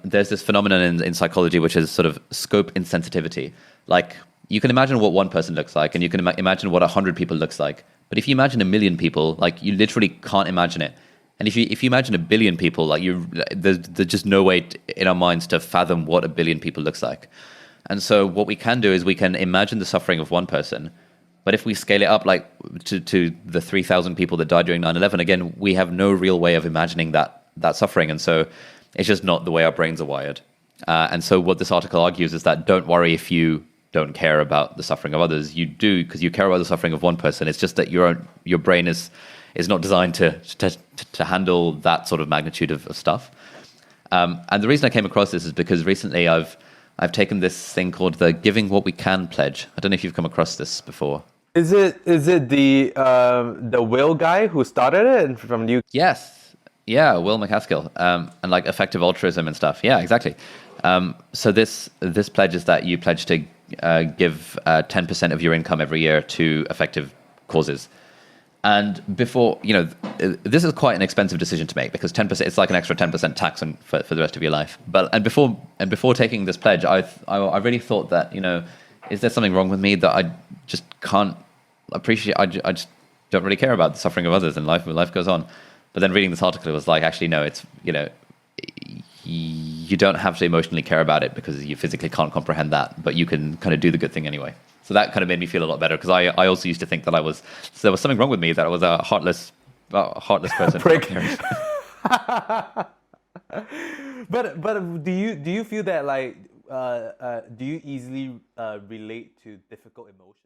there's this phenomenon in psychology which is sort of scope insensitivity. Like you can imagine what one person looks like, and you can imagine what 100 people looks like. But if you imagine a million people, like you literally can't imagine it. And if you imagine a billion people, like there's just no way in our minds to fathom what a billion people looks like. And so what we can do is we can imagine the suffering of one person. But if we scale it up like to the 3,000 people that died during 9/11, again, we have no real way of imagining that suffering. And so it's just not the way our brains are wired. And so what this article argues is that don't worry if you don't care about the suffering of others. You do, because you care about the suffering of one person. It's just that your brain is not designed to handle that sort of magnitude of stuff. And the reason I came across this is because recently I've taken this thing called the Giving What We Can pledge. I don't know if you've come across this before. Is it the Will guy who started it from the UK? Yes. Yeah, Will McCaskill, and like effective altruism and stuff. Yeah, exactly. So this pledge is that you pledge to give 10% of your income every year to effective causes. And before, this is quite an expensive decision to make because 10%, it's like an extra 10% tax for the rest of your life. Before taking this pledge, I really thought that, is there something wrong with me that I just can't appreciate? I just don't really care about the suffering of others, and life goes on. But then reading this article, it was like, actually, no, it's, you don't have to emotionally care about it because you physically can't comprehend that, but you can kind of do the good thing anyway. So that kind of made me feel a lot better because I also used to think that there was something wrong with me, that I was a heartless person. Prick. But do you feel that like do you easily relate to difficult emotions?